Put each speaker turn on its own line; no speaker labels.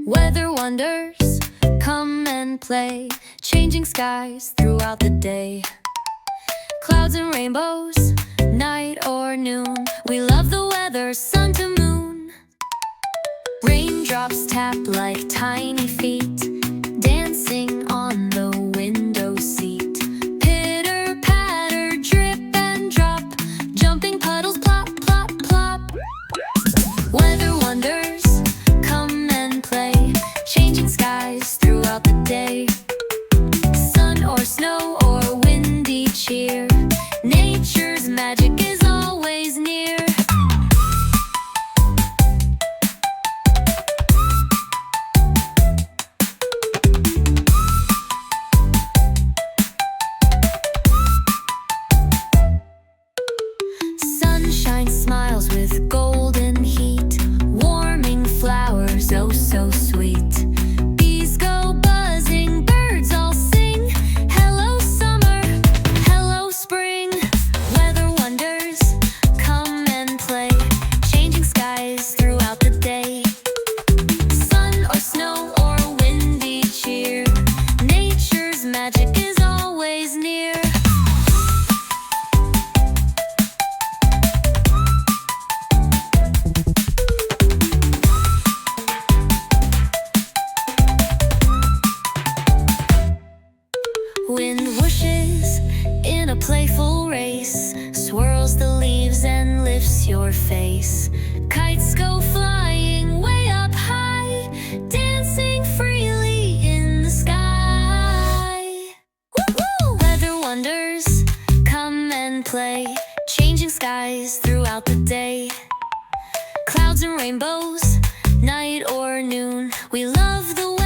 Weather wonders, come and play, changing skies throughout the day. Clouds and rainbows, night or noon, we love the weather, sun to moon. Raindrops tap like tiny feet, dancing on the window seat. Pitter patter, drip and drop, jumping puddles plop, plop, plop. Weather wonders, come and play, changing skies throughout the day. Sun or snow or windy cheer, nature's magic is always near. Sunshine smiles with golden heat, warming flowers oh so sweet. Bees go buzzing, birds all sing, hello summer, hello spring. Weather wonders, come and play, changing skies throughout the day. Sun or snow or windy cheer, nature's magic is always near. Wind whooshes in a playful race, swirls the leaves and lifts your face. Kites go flying way up high, dancing freely in the sky. Woo-hoo! Weather wonders, come and play, changing skies throughout the day. Clouds and rainbows, night or noon, we love the